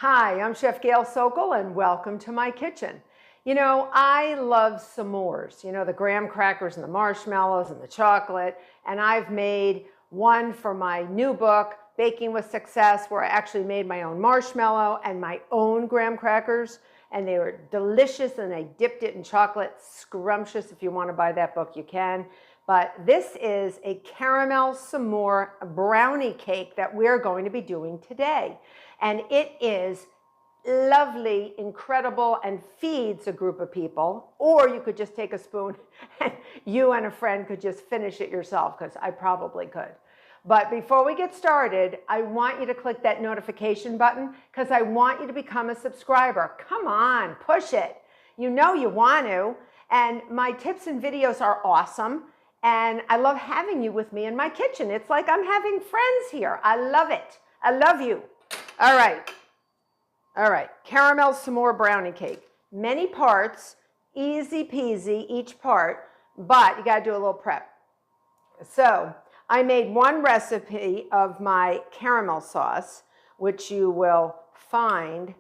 Hi, I'm Chef Gail Sokol and welcome to my kitchen. You know, I love s'mores, the graham crackers and the marshmallows and the chocolate. And I've made one for my new book, Baking with Success, where I actually made my own marshmallow and my own graham crackers. And they were delicious and I dipped it in chocolate, scrumptious. If you want to buy that book, you can. But this is a caramel s'more brownie cake that we're going to be doing today. And it is lovely, incredible, and feeds a group of people. Or you could just take a spoon and you and a friend could just finish it yourself, because I probably could. But before we get started, I want you to click that notification button because I want you to become a subscriber. Come on, push it. You know you want to. And my tips and videos are awesome. And I love having you with me in my kitchen. It's like I'm having friends here. I love it. I love you. All right, caramel s'more brownie cake. Many parts, easy peasy each part, but you gotta do a little prep. So I made one recipe of my caramel sauce, which you will find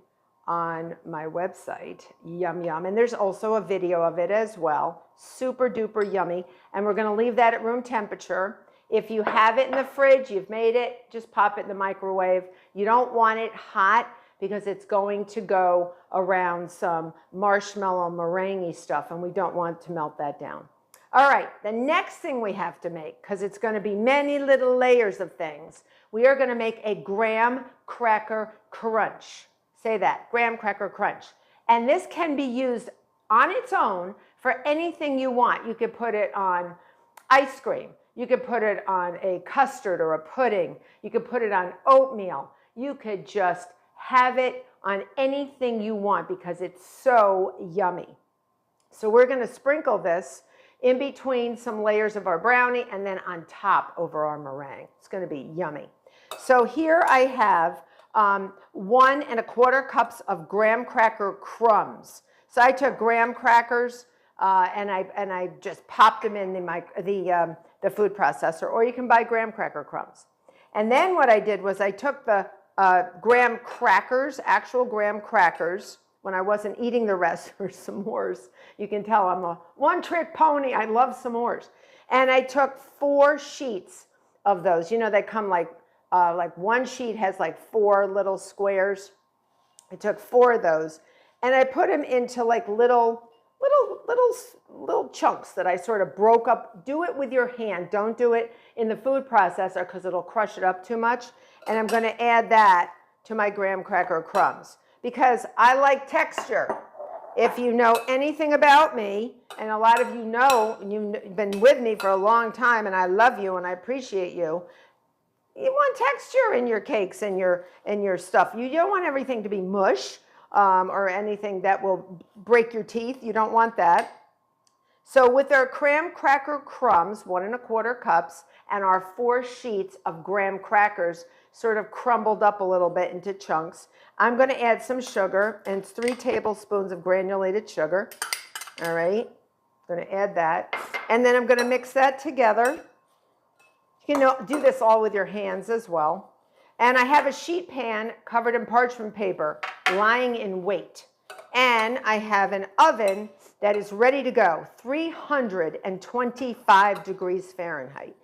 on my website, yum yum. And there's also a video of it as well, super duper yummy. And we're gonna leave that at room temperature. If you have it in the fridge, you've made it, just pop it in the microwave. You don't want it hot because it's going to go around some marshmallow meringue stuff and we don't want to melt that down. All right, the next thing we have to make, because it's going to be many little layers of things, we are going to make a graham cracker crunch. Say that, graham cracker crunch. And this can be used on its own for anything you want. You could put it on ice cream. You could put it on a custard or a pudding. You could put it on oatmeal. You could just have it on anything you want because it's so yummy. So we're going to sprinkle this in between some layers of our brownie and then on top over our meringue. It's going to be yummy. So here I have 1 1/4 cups of graham cracker crumbs. So I took graham crackers and I just popped them in the food processor, or you can buy graham cracker crumbs. And then what I did was I took the graham crackers, actual graham crackers, when I wasn't eating the rest for s'mores. You can tell I'm a one-trick pony. I love s'mores. And I took 4 sheets of those. They come like one sheet has like 4 little squares. I took 4 of those and I put them into like little chunks that I sort of broke up. Do it with your hand. Don't do it in the food processor because it'll crush it up too much. And I'm going to add that to my graham cracker crumbs because I like texture. If you know anything about me, and a lot of you know, and you've been with me for a long time, and I love you and I appreciate you, you want texture in your cakes and your stuff. You don't want everything to be mush or anything that will break your teeth. You don't want that. So with our graham cracker crumbs, 1 1/4 cups, and our 4 sheets of graham crackers sort of crumbled up a little bit into chunks, I'm going to add some sugar, and it's 3 tablespoons of granulated sugar. All right, I'm going to add that. And then I'm going to mix that together. You can do this all with your hands as well. And I have a sheet pan covered in parchment paper lying in wait. And I have an oven that is ready to go, 325 degrees Fahrenheit.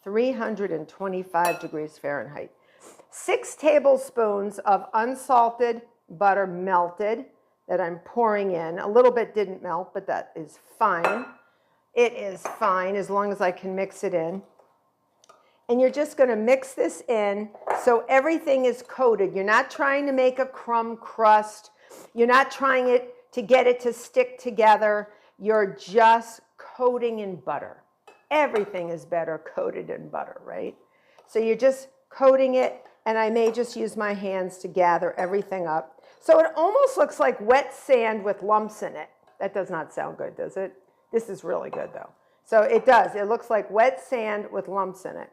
325 degrees Fahrenheit. 6 tablespoons of unsalted butter melted that I'm pouring in. A little bit didn't melt, but that is fine. It is fine as long as I can mix it in. And you're just going to mix this in so everything is coated. You're not trying to make a crumb crust. You're not trying to get it to stick together. You're just coating in butter. Everything is better coated in butter, right? So you're just coating it, and I may just use my hands to gather everything up. So it almost looks like wet sand with lumps in it. That does not sound good, does it? This is really good, though. So it does. It looks like wet sand with lumps in it.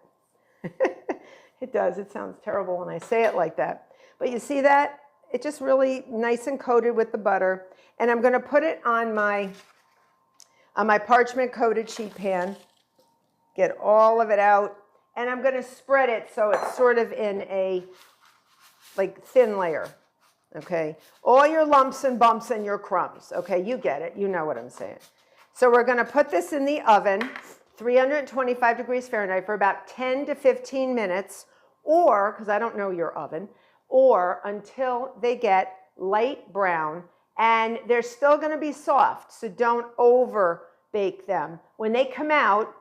It does. It sounds terrible when I say it like that. But you see that? It's just really nice and coated with the butter. And I'm going to put it on my parchment coated sheet pan. Get all of it out. And I'm going to spread it so it's sort of in a like thin layer. okay? All your lumps and bumps and your crumbs, okay? You get it. You know what I'm saying. So we're going to put this in the oven, 325 degrees Fahrenheit for about 10 to 15 minutes, or, because I don't know your oven, or until they get light brown, and they're still going to be soft, so don't over bake them. When they come out,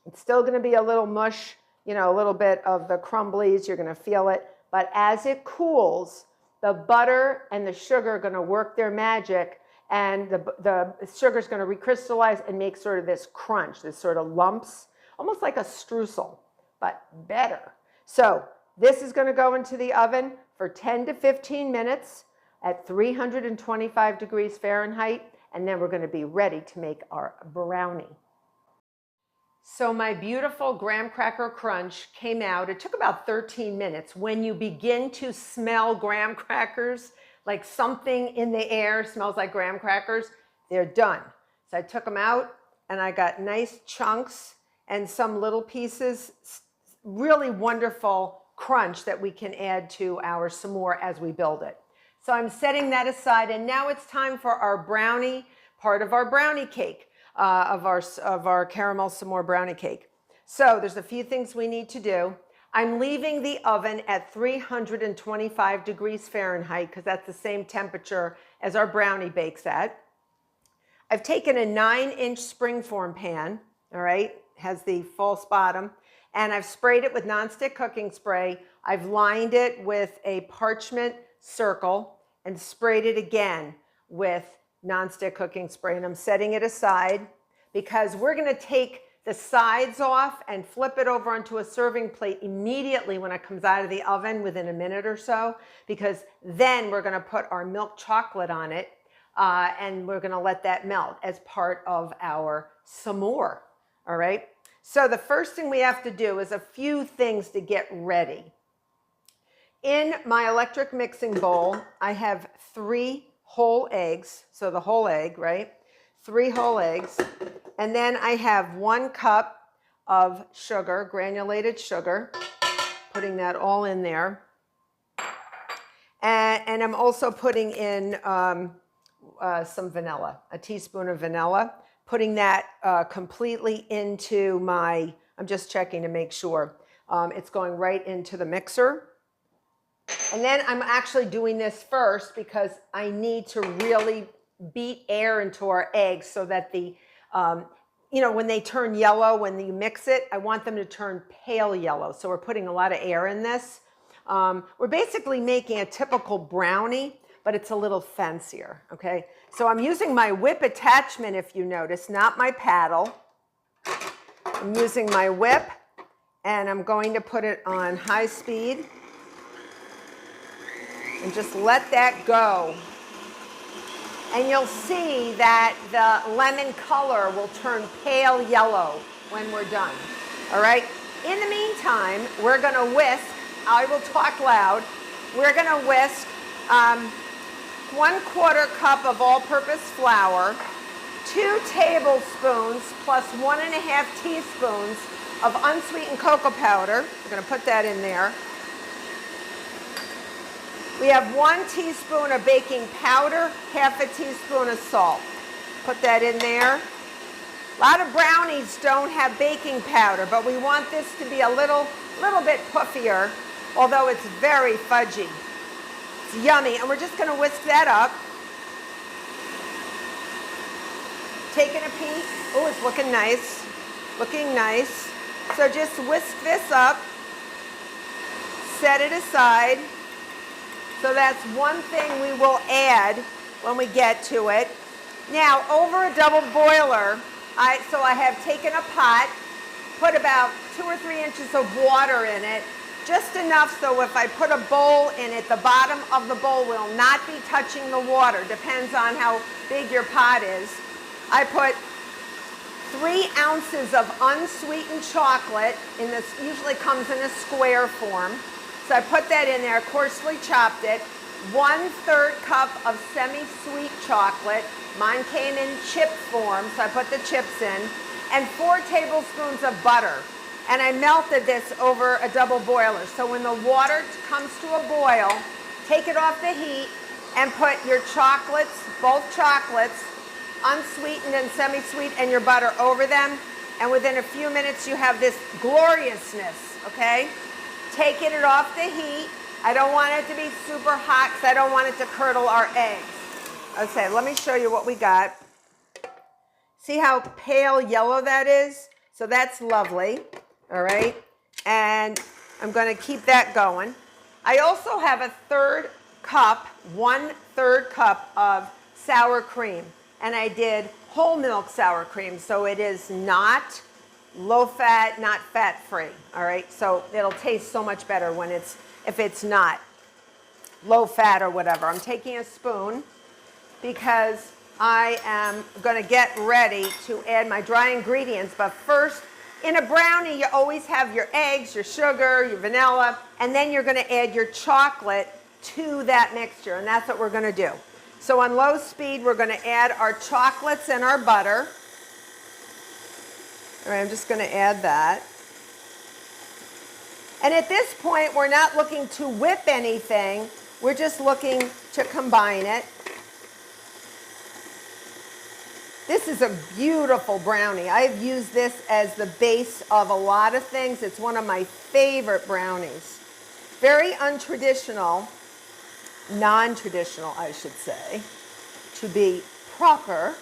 it's still going to be a little mush, you know, a little bit of the crumblies. You're going to feel it. But as it cools, the butter and the sugar are going to work their magic, and the sugar is going to recrystallize and make sort of this crunch, this sort of lumps, almost like a streusel, but better. So this is going to go into the oven for 10 to 15 minutes at 325 degrees Fahrenheit, and then we're going to be ready to make our brownie. So my beautiful graham cracker crunch came out. It took about 13 minutes. When you begin to smell graham crackers, like something in the air smells like graham crackers, they're done. So I took them out and I got nice chunks and some little pieces, really wonderful crunch that we can add to our s'more as we build it. So I'm setting that aside, and now it's time for our brownie, part of our brownie cake, of our caramel s'more brownie cake. So there's a few things we need to do. I'm leaving the oven at 325 degrees Fahrenheit because that's the same temperature as our brownie bakes at. I've taken a 9-inch springform pan, all right, has the false bottom, and I've sprayed it with nonstick cooking spray. I've lined it with a parchment circle and sprayed it again with nonstick cooking spray, and I'm setting it aside because we're going to take the sides off and flip it over onto a serving plate immediately when it comes out of the oven within a minute or so, because then we're going to put our milk chocolate on it and we're going to let that melt as part of our s'more. All right. So the first thing we have to do is a few things to get ready. In my electric mixing bowl, I have 3 whole eggs. So the whole egg, right? 3 whole eggs. And then I have 1 cup of sugar, granulated sugar, putting that all in there. And I'm also putting in some vanilla, a teaspoon of vanilla, putting that completely into my, I'm just checking to make sure, it's going right into the mixer. And then I'm actually doing this first because I need to really beat air into our eggs so that the, you know, when they turn yellow, when you mix it, I want them to turn pale yellow. So we're putting a lot of air in this. We're basically making a typical brownie, but it's a little fancier, okay? So I'm using my whip attachment, if you notice, not my paddle. I'm using my whip, and I'm going to put it on high speed. And just let that go. And you'll see that the lemon color will turn pale yellow when we're done. All right? In the meantime, we're going to whisk. I will talk loud. We're going to whisk 1/4 cup of all-purpose flour, 2 tablespoons plus 1½ teaspoons of unsweetened cocoa powder. We're going to put that in there. We have 1 teaspoon of baking powder, 1/2 teaspoon of salt. Put that in there. A lot of brownies don't have baking powder, but we want this to be a little bit puffier, although it's very fudgy. It's yummy, and we're just going to whisk that up. Taking a peek. Oh, it's looking nice. Looking nice. So just whisk this up. Set it aside. So that's one thing we will add when we get to it. Now, over a double boiler, I have taken a pot, put about 2 or 3 inches of water in it, just enough so if I put a bowl in it, the bottom of the bowl will not be touching the water. Depends on how big your pot is. I put 3 ounces of unsweetened chocolate in this, usually comes in a square form. So I put that in there, coarsely chopped it. 1/3 cup of semi-sweet chocolate. Mine came in chip form, so I put the chips in. And 4 tablespoons of butter. And I melted this over a double boiler. So when the water comes to a boil, Take it off the heat and put your chocolates, both chocolates, unsweetened and semi-sweet, and your butter over them. And within a few minutes, you have this gloriousness, okay? Taking it off the heat. I don't want it to be super hot because I don't want it to curdle our eggs. Okay, let me show you what we got. See how pale yellow that is? So that's lovely, all right? And I'm going to keep that going. I also have a 1/3 cup, 1/3 cup of sour cream. And I did whole milk sour cream, so it is not low fat, not fat free, all right? So it'll taste so much better when if it's not low fat or whatever. I'm taking a spoon because I am going to get ready to add my dry ingredients. But first, in a brownie, you always have your eggs, your sugar, your vanilla, and then you're going to add your chocolate to that mixture, and that's what we're going to do. So on low speed, we're going to add our chocolates and our butter. All right, I'm just going to add that. And at this point, we're not looking to whip anything. We're just looking to combine it. This is a beautiful brownie. I've used this as the base of a lot of things. It's one of my favorite brownies. Very untraditional, non-traditional, I should say, to be proper.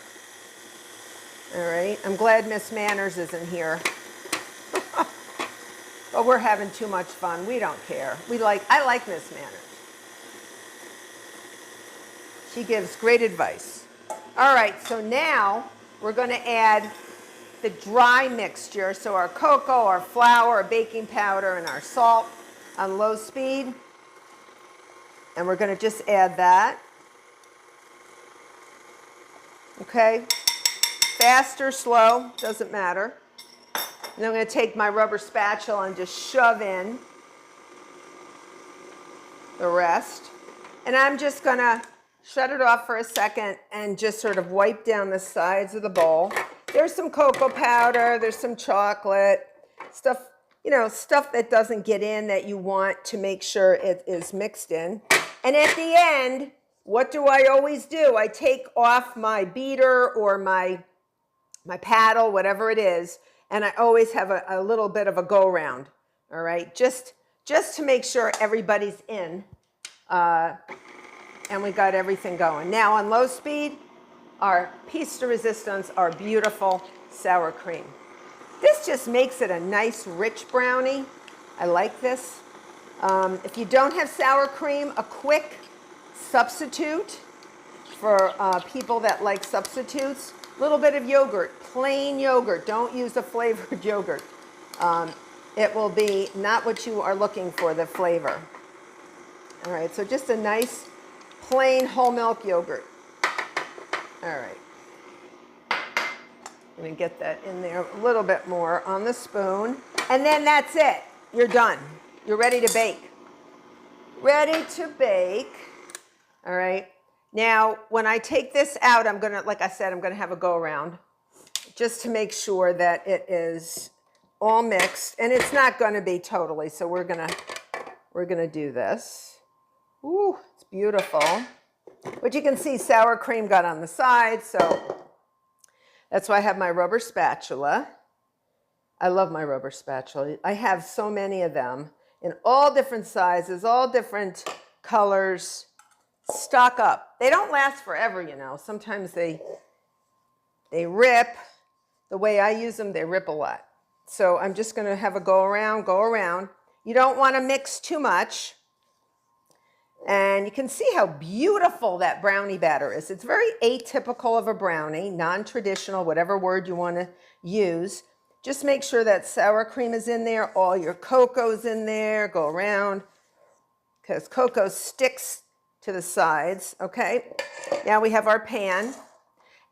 All right, I'm glad Miss Manners isn't here. But we're having too much fun. We don't care. I like Miss Manners. She gives great advice. All right, so now we're going to add the dry mixture. So our cocoa, our flour, our baking powder, and our salt on low speed. And we're going to just add that. Okay, fast or slow, doesn't matter. And I'm going to take my rubber spatula and just shove in the rest. And I'm just going to shut it off for a second and just sort of wipe down the sides of the bowl. There's some cocoa powder, there's some chocolate, stuff, you know, stuff that doesn't get in that you want to make sure it is mixed in. And at the end, what do I always do? I take off my beater or my paddle, whatever it is, and I always have a little bit of a go-round, all right? Just to make sure everybody's in, and we got everything going. Now on low speed, our piece de resistance, our beautiful sour cream. This just makes it a nice, rich brownie. I like this. If you don't have sour cream, a quick substitute for people that like substitutes, a little bit of yogurt, plain yogurt. Don't use a flavored yogurt. It will be not what you are looking for, the flavor. All right, so just a nice plain whole milk yogurt. All right. Let me get that in there a little bit more on the spoon. And then that's it. You're done. You're ready to bake. Ready to bake. All right. Now, when I take this out, I'm going to, like I said, I'm going to have a go around just to make sure that it is all mixed. And it's not going to be totally, so we're going to do this. Ooh, it's beautiful. But you can see sour cream got on the side, so that's why I have my rubber spatula. I love my rubber spatula. I have so many of them in all different sizes, all different colors. Stock up. They don't last forever, you know. Sometimes they rip. The way I use them, they rip a lot. So I'm just going to have a go around. You don't want to mix too much. And you can see how beautiful that brownie batter is. It's very atypical of a brownie, non-traditional, whatever word you want to use. Just make sure that sour cream is in there, all your cocoa's in there, go around, because cocoa sticks to the sides, okay? Now we have our pan,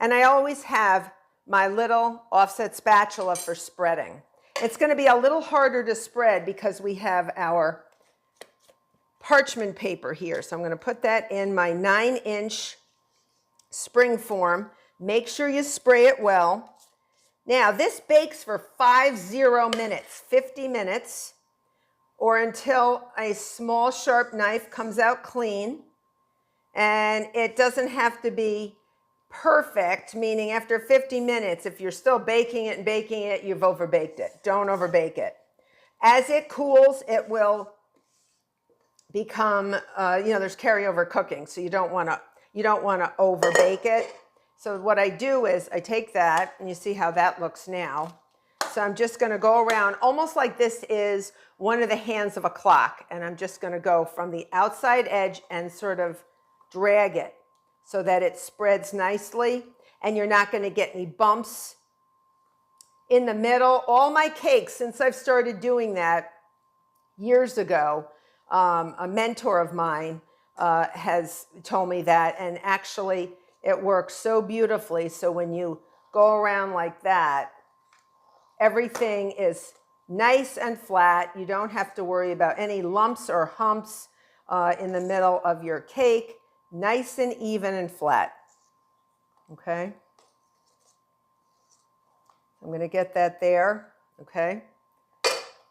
and I always have my little offset spatula for spreading. It's going to be a little harder to spread because we have our parchment paper here. So I'm going to put that in my 9-inch spring form. Make sure you spray it well. Now this bakes for 50 minutes, or until a small sharp knife comes out clean. And it doesn't have to be perfect, meaning after 50 minutes, if you're still baking it and baking it, you've overbaked it. Don't overbake it. As it cools, it will become, there's carryover cooking, so you don't want to overbake it. So what I do is I take that, and you see how that looks now. So I'm just going to go around almost like this is one of the hands of a clock, and I'm just going to go from the outside edge and sort of drag it so that it spreads nicely, and you're not going to get any bumps in the middle. All my cakes, since I've started doing that years ago, a mentor of mine has told me that, and actually it works so beautifully. So when you go around like that, everything is nice and flat. You don't have to worry about any lumps or humps in the middle of your cake. Nice and even and flat. Okay? I'm going to get that there. Okay?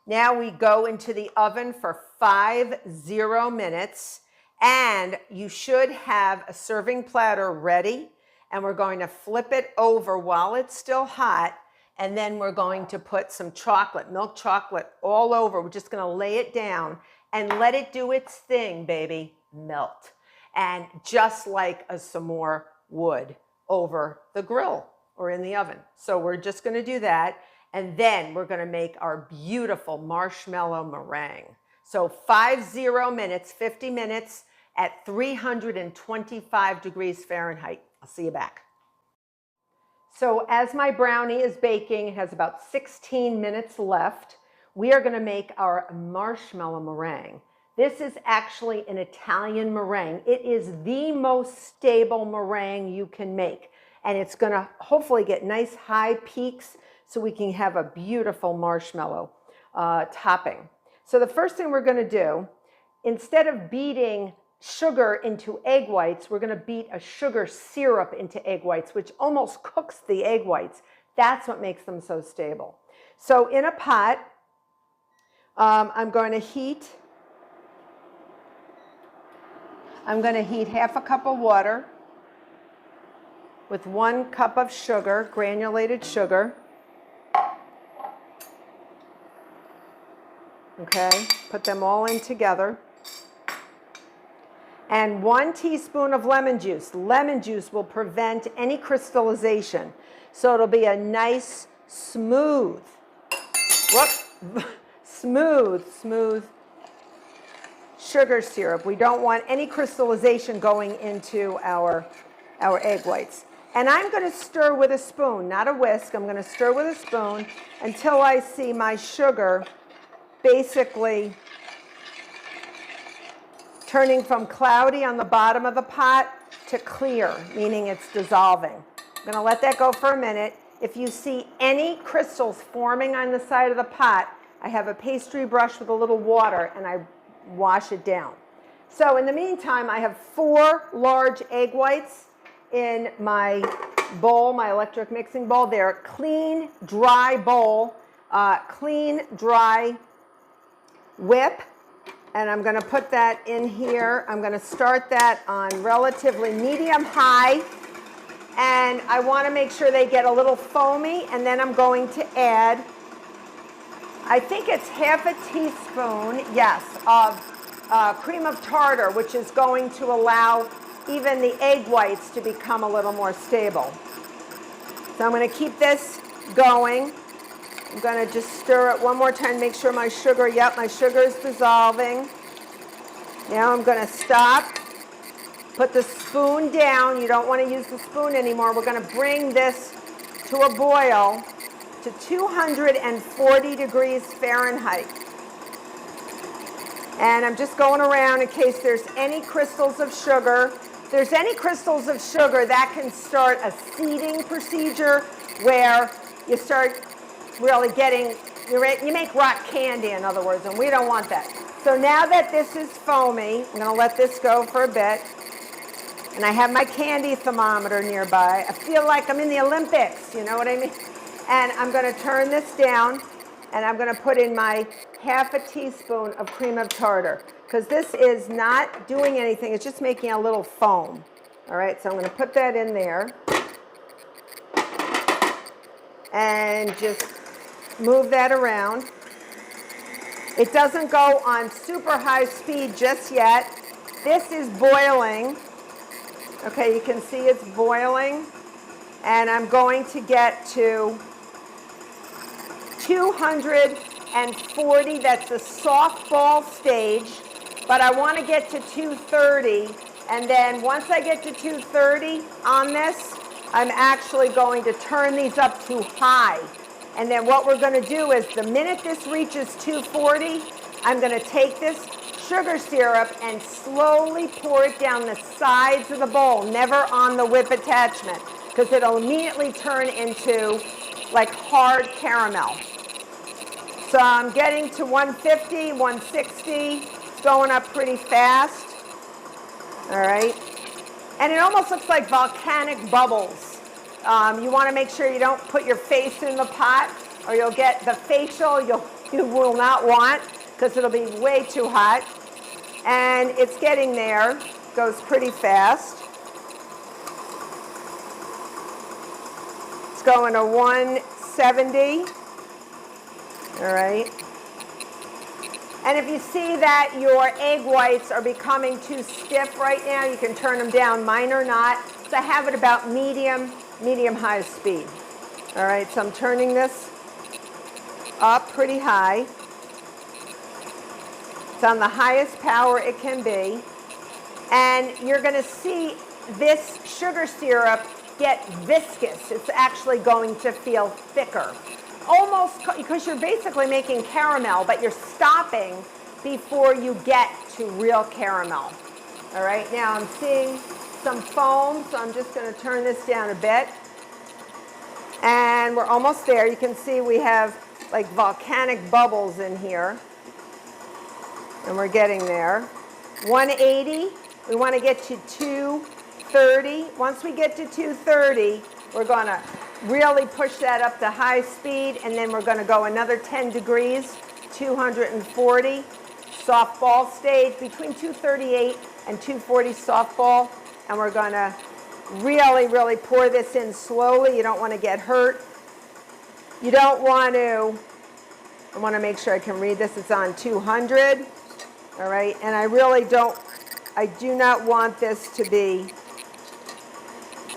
Now we go into the oven for 50 minutes, and you should have a serving platter ready, and we're going to flip it over while it's still hot, and then we're going to put some chocolate, milk chocolate all over. We're just going to lay it down and let it do its thing, baby. Melt. And just like a s'more would over the grill or in the oven. So we're just going to do that. And then we're going to make our beautiful marshmallow meringue. So 50 minutes, 50 minutes at 325 degrees Fahrenheit. I'll see you back. So as my brownie is baking, it has about 16 minutes left. We are going to make our marshmallow meringue. This is actually an Italian meringue. It is the most stable meringue you can make. And it's going to hopefully get nice high peaks so we can have a beautiful marshmallow topping. So the first thing we're going to do, instead of beating sugar into egg whites, we're going to beat a sugar syrup into egg whites, which almost cooks the egg whites. That's what makes them so stable. So in a pot, I'm going to heat half a cup of water with 1 cup of sugar, granulated sugar. Okay, put them all in together. And 1 teaspoon of lemon juice. Lemon juice will prevent any crystallization. So it'll be a nice, smooth sugar syrup. We don't want any crystallization going into our egg whites. And I'm going to stir with a spoon, not a whisk. I'm going to stir with a spoon until I see my sugar basically turning from cloudy on the bottom of the pot to clear, meaning it's dissolving. I'm going to let that go for a minute. If you see any crystals forming on the side of the pot, I have a pastry brush with a little water and I wash it down. So in the meantime, I have 4 large egg whites in my bowl, my electric mixing bowl. They're a clean, dry bowl, clean, dry whip. And I'm going to put that in here. I'm going to start that on relatively medium high. And I want to make sure they get a little foamy. And then I'm going to add, I think it's half a teaspoon, yes, of cream of tartar, which is going to allow even the egg whites to become a little more stable. So I'm going to keep this going. I'm going to just stir it one more time, make sure my sugar, my sugar is dissolving. Now I'm going to stop, put the spoon down. You don't want to use the spoon anymore. We're going to bring this to a boil to 240 degrees Fahrenheit. And I'm just going around in case there's any crystals of sugar. If there's any crystals of sugar, that can start a seeding procedure where you start really getting, you make rock candy, in other words, and we don't want that. So now that this is foamy, I'm going to let this go for a bit. And I have my candy thermometer nearby. I feel like I'm in the Olympics, you know what I mean? And I'm going to turn this down, and I'm going to put in my half a teaspoon of cream of tartar, because this is not doing anything. It's just making a little foam. All right, so I'm going to put that in there and just move that around. It doesn't go on super high speed just yet. This is boiling. Okay, you can see it's boiling. And I'm going to get to 240. That's the softball stage. But I want to get to 230. And then once I get to 230 on this, I'm actually going to turn these up to high. And then what we're going to do is the minute this reaches 240, I'm going to take this sugar syrup and slowly pour it down the sides of the bowl, never on the whip attachment, because it'll immediately turn into like hard caramel. So I'm getting to 150, 160. It's going up pretty fast. All right. And it almost looks like volcanic bubbles. You want to make sure you don't put your face in the pot, or you'll get the facial you will not want, because it'll be way too hot. And it's getting there. Goes pretty fast. It's going to 170. All right. And if you see that your egg whites are becoming too stiff right now, you can turn them down. Mine are not. So I have it about medium-high speed. All right, so I'm turning this up pretty high. It's on the highest power it can be. And you're going to see this sugar syrup get viscous. It's actually going to feel thicker. Almost, because you're basically making caramel, but you're stopping before you get to real caramel. All right, now I'm seeing some foam, so I'm just going to turn this down a bit. And we're almost there. You can see we have like volcanic bubbles in here. And we're getting there. 180, we want to get to 230. Once we get to 230, we're going to really push that up to high speed, and then we're going to go another 10 degrees, 240. Softball stage, between 238 and 240 softball. And we're going to really, really pour this in slowly. You don't want to get hurt. You don't want to, I want to make sure I can read this. It's on 200. All right, and I do not want this to be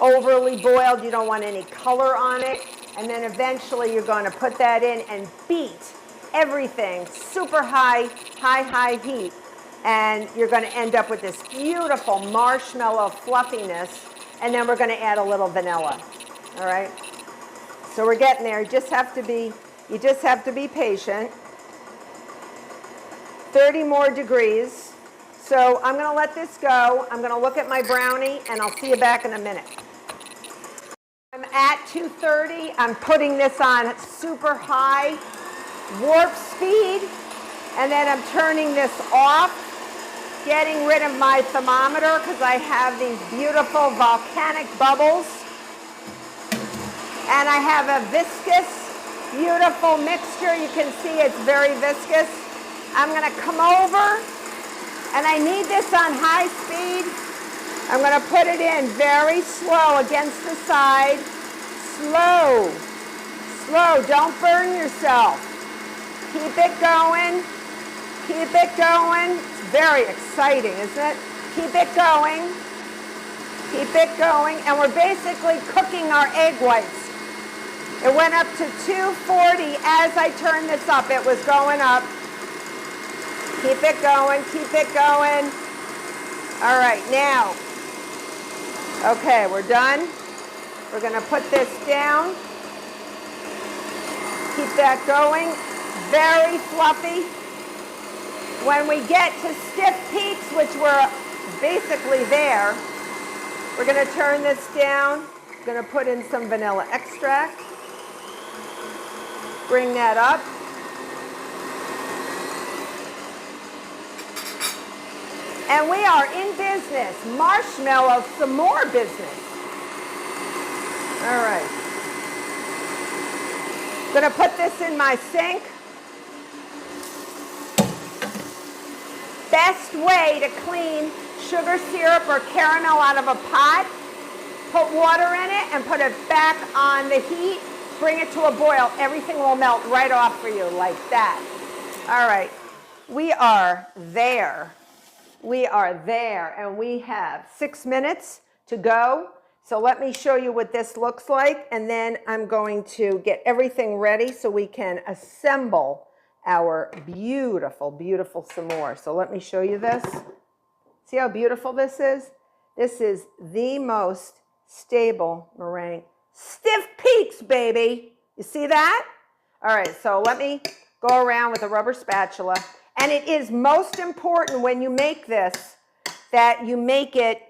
overly boiled. You don't want any color on it. And then eventually you're going to put that in and beat everything super high heat. And you're going to end up with this beautiful marshmallow fluffiness. And then we're going to add a little vanilla. All right. So we're getting there. You just have to be patient. 30 more degrees. So I'm going to let this go. I'm going to look at my brownie, and I'll see you back in a minute. I'm at 230. I'm putting this on super high warp speed, and then I'm turning this off, getting rid of my thermometer because I have these beautiful volcanic bubbles, and I have a viscous, beautiful mixture. You can see it's very viscous. I'm going to come over, and I need this on high speed. I'm going to put it in very slow against the side. Slow. Slow. Don't burn yourself. Keep it going. Keep it going. It's very exciting, isn't it? Keep it going. Keep it going. And we're basically cooking our egg whites. It went up to 240 as I turned this up. It was going up. Keep it going. Keep it going. All right, now. Okay, we're done. We're going to put this down. Keep that going. Very fluffy. When we get to stiff peaks, which we're basically there, we're going to turn this down. I'm going to put in some vanilla extract. Bring that up. And we are in business. Marshmallow, some more business. All right. I'm going to put this in my sink. best way to clean sugar syrup or caramel out of a pot, put water in it and put it back on the heat, bring it to a boil. Everything will melt right off for you like that. All right, we are there. We are there, and we have 6 minutes to go. So let me show you what this looks like, and then I'm going to get everything ready so we can assemble our beautiful, beautiful s'more. So let me show you this. See how beautiful this is? This is the most stable meringue. Stiff peaks, baby. You see that? All right, so let me go around with a rubber spatula. And it is most important when you make this that you make it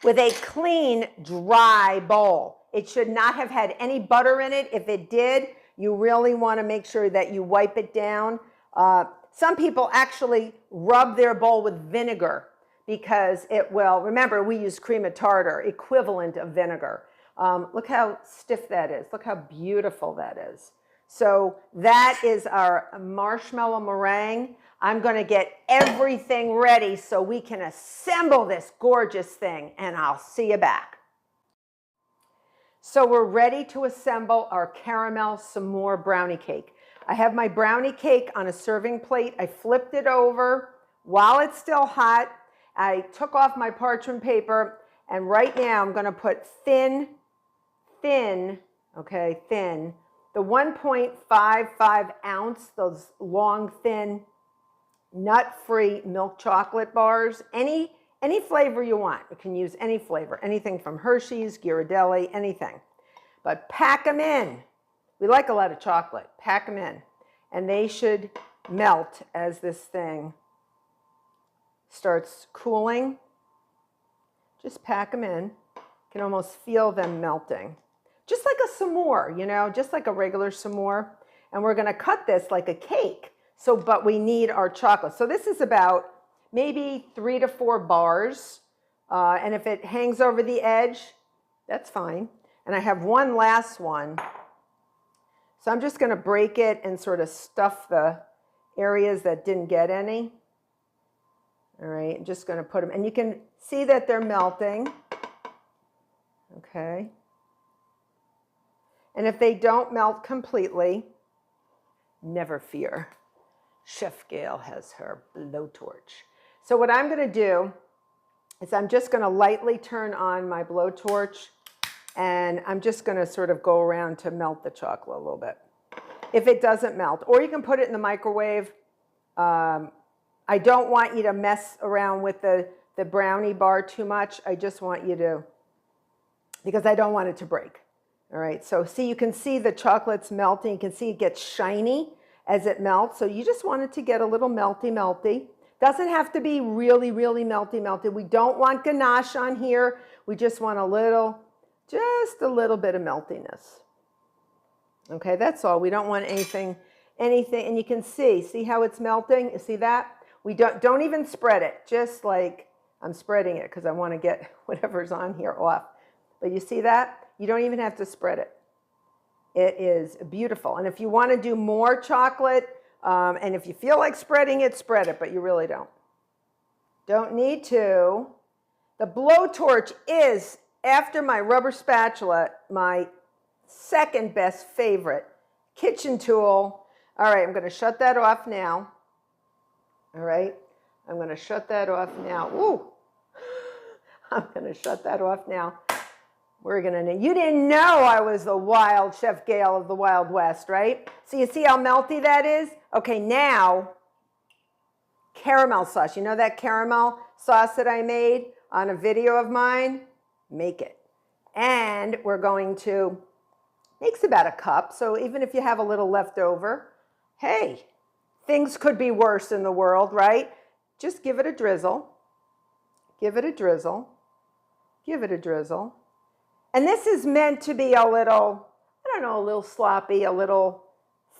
with a clean, dry bowl. It should not have had any butter in it. If it did, you really want to make sure that you wipe it down. Some people actually rub their bowl with vinegar because it will, remember we use cream of tartar, equivalent of vinegar. Look how stiff that is. Look how beautiful that is. So that is our marshmallow meringue. I'm going to get everything ready so we can assemble this gorgeous thing, and I'll see you back. So we're ready to assemble our caramel s'more brownie cake. I have my brownie cake on a serving plate. I flipped it over while it's still hot. I took off my parchment paper, and right now I'm going to put thin, the 1.55 ounce, those long, thin, nut-free milk chocolate bars. Any flavor you want. You can use any flavor, anything from Hershey's, Ghirardelli, anything. But pack them in. We like a lot of chocolate. Pack them in. And they should melt as this thing starts cooling. Just pack them in. You can almost feel them melting. Just like a s'more, you know, just like a regular s'more. And we're going to cut this like a cake. So, but we need our chocolate. So this is about maybe 3 to 4 bars. And if it hangs over the edge, that's fine. And I have one last one. So I'm just going to break it and sort of stuff the areas that didn't get any. All right, I'm just going to put them, and you can see that they're melting. Okay. And if they don't melt completely, never fear. Chef Gail has her blowtorch. So what I'm going to do is I'm just going to lightly turn on my blowtorch, and I'm just going to sort of go around to melt the chocolate a little bit. If it doesn't melt, or you can put it in the microwave. I don't want you to mess around with the brownie bar too much. I just want you to, because I don't want it to break. All right, so see, you can see the chocolate's melting. You can see it gets shiny as it melts. So you just want it to get a little melty. Doesn't have to be really, really melty. We don't want ganache on here. We just want just a little bit of meltiness. Okay, that's all. We don't want anything, and you can see how it's melting? You see that? We don't even spread it, just like I'm spreading it because I want to get whatever's on here off. But you see that? You don't even have to spread it. It is beautiful. And if you want to do more chocolate, and if you feel like spreading it, spread it, but you really don't. Don't need to. The blowtorch is, after my rubber spatula, my second best favorite kitchen tool. All right, I'm going to shut that off now. All right, I'm going to shut that off now. Ooh, I'm going to shut that off now. You didn't know I was the wild Chef Gail of the Wild West, right? So you see how melty that is? Okay, now, caramel sauce. You know that caramel sauce that I made on a video of mine? Make it. And we're going to, makes about a cup. So even if you have a little left over, hey, things could be worse in the world, right? Just give it a drizzle. Give it a drizzle. Give it a drizzle. And this is meant to be a little, I don't know, a little sloppy, a little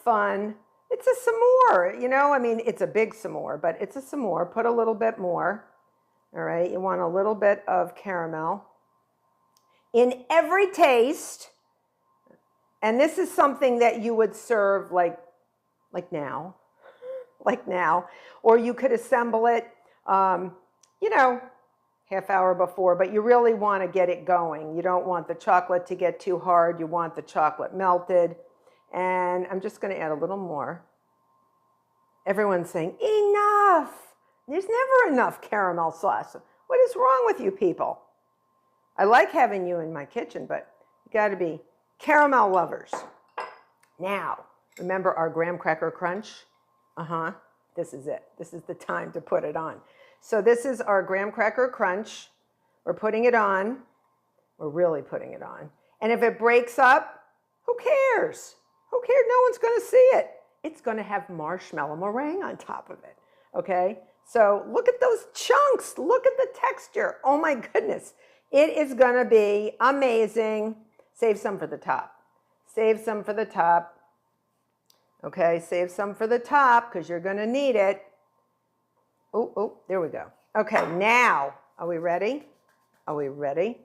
fun. It's a s'more, you know? I mean, it's a big s'more, but it's a s'more. Put a little bit more. All right, you want a little bit of caramel. In every taste, and this is something that you would serve like now, like now, or you could assemble it, you know, half hour before, but you really want to get it going. You don't want the chocolate to get too hard. You want the chocolate melted. And I'm just going to add a little more. Everyone's saying, enough. There's never enough caramel sauce. What is wrong with you people? I like having you in my kitchen, but you got to be caramel lovers. Now, remember our graham cracker crunch? This is it. This is the time to put it on. So this is our graham cracker crunch. We're putting it on. We're really putting it on. And if it breaks up, who cares? Who cares? No one's going to see it. It's going to have marshmallow meringue on top of it. Okay? So look at those chunks. Look at the texture. Oh my goodness. It is going to be amazing. Save some for the top. Save some for the top. Okay, save some for the top because you're going to need it. Oh, there we go. Okay, now, are we ready? Are we ready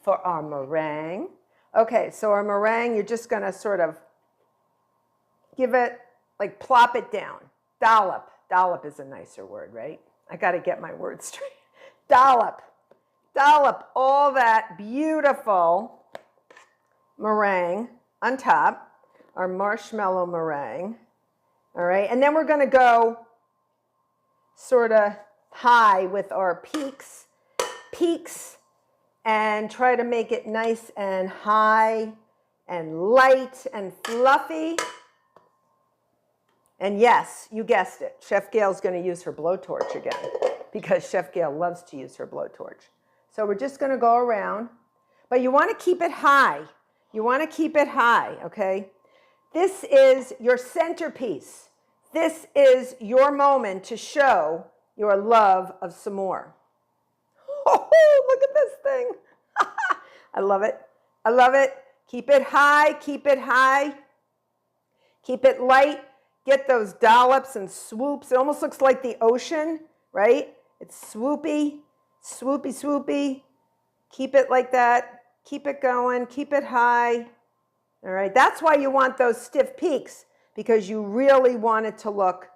for our meringue? Okay, so our meringue, you're just going to sort of give it, like plop it down. Dollop. Dollop is a nicer word, right? I got to get my words straight. Dollop. Dollop all that beautiful meringue on top, our marshmallow meringue. All right, and then we're going to go sort of high with our peaks, and try to make it nice and high and light and fluffy. And yes, you guessed it, Chef Gail's going to use her blowtorch again because Chef Gail loves to use her blowtorch. So we're just going to go around, but you want to keep it high. You want to keep it high, okay? This is your centerpiece. This is your moment to show your love of s'more. Oh, look at this thing. I love it. I love it. Keep it high, keep it high. Keep it light. Get those dollops and swoops. It almost looks like the ocean, right? It's swoopy, swoopy, swoopy. Keep it like that. Keep it going. Keep it high. All right. That's why you want those stiff peaks, because you really want it to look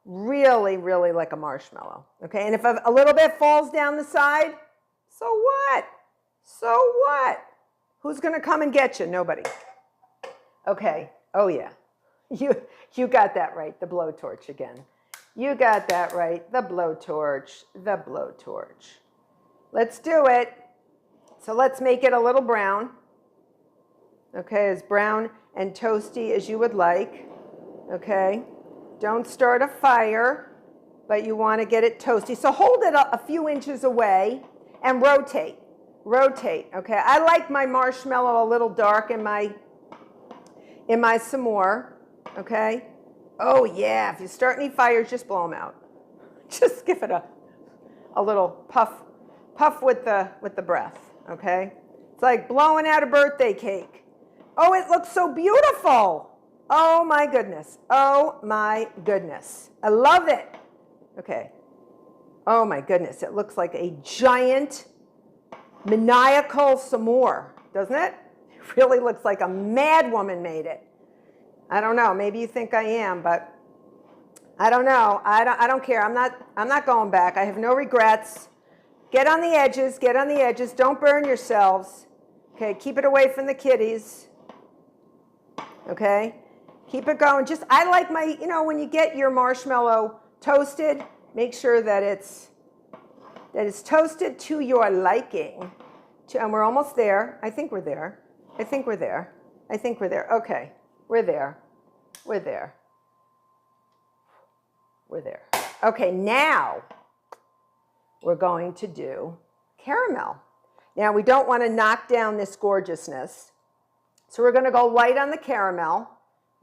really, really like a marshmallow. Okay. And if a little bit falls down the side, so what? So what? Who's going to come and get you? Nobody. Okay. Oh, yeah. You got that right. The blowtorch again. You got that right. The blowtorch. The blowtorch. Let's do it. So let's make it a little brown. Okay, as brown and toasty as you would like. Okay. Don't start a fire, but you want to get it toasty. So hold it a few inches away and rotate. Rotate. Okay. I like my marshmallow a little dark in my s'more. Okay. Oh yeah. If you start any fires, just blow them out. Just give it a little puff with the breath. Okay. It's like blowing out a birthday cake. Oh, it looks so beautiful. Oh my goodness. Oh my goodness. I love it. Okay. Oh my goodness. It looks like a giant maniacal s'more, doesn't it? It really looks like a mad woman made it. I don't know. Maybe you think I am, but I don't know. I don't care. I'm not going back. I have no regrets. Get on the edges. Get on the edges. Don't burn yourselves. Okay. Keep it away from the kiddies. Okay. Keep it going. Just, I like my, when you get your marshmallow toasted, make sure that it's toasted to your liking. And we're almost there. I think we're there. I think we're there. I think we're there. Okay. We're there. We're there. We're there. Okay, now we're going to do caramel. Now we don't want to knock down this gorgeousness. So we're going to go light on the caramel.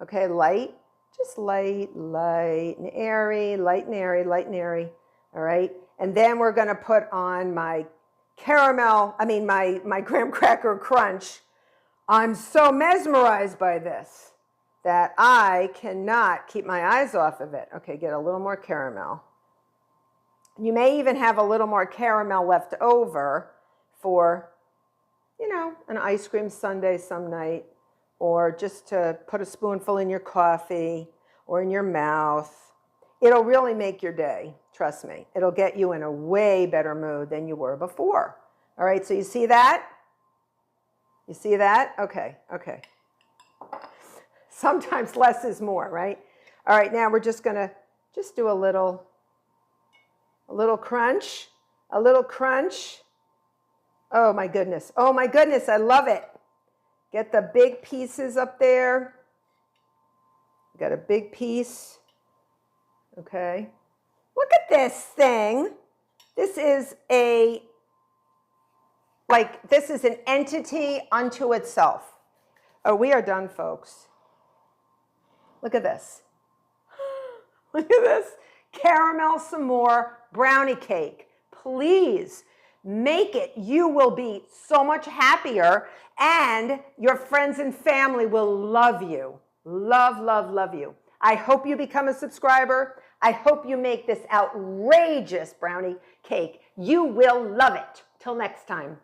Okay, light. Just light, light and airy, light and airy, light and airy. All right. And then we're going to put on my my graham cracker crunch. I'm so mesmerized by this that I cannot keep my eyes off of it. Okay, get a little more caramel. You may even have a little more caramel left over for, an ice cream sundae some night, or just to put a spoonful in your coffee or in your mouth. it'll really make your day. Trust me. It'll get you in a way better mood than you were before. All right, so you see that? You see that? Okay, okay. Sometimes less is more, right? All right, now we're just gonna just do a little crunch, a little crunch. Oh my goodness, I love it. Get the big pieces up there. Got a big piece. Okay. Look at this thing. This is an entity unto itself. Oh, we are done, folks. Look at this. Look at this. Caramel s'more brownie cake. Please make it. You will be so much happier, and your friends and family will love you. Love, love, love you. I hope you become a subscriber. I hope you make this outrageous brownie cake. You will love it. Till next time.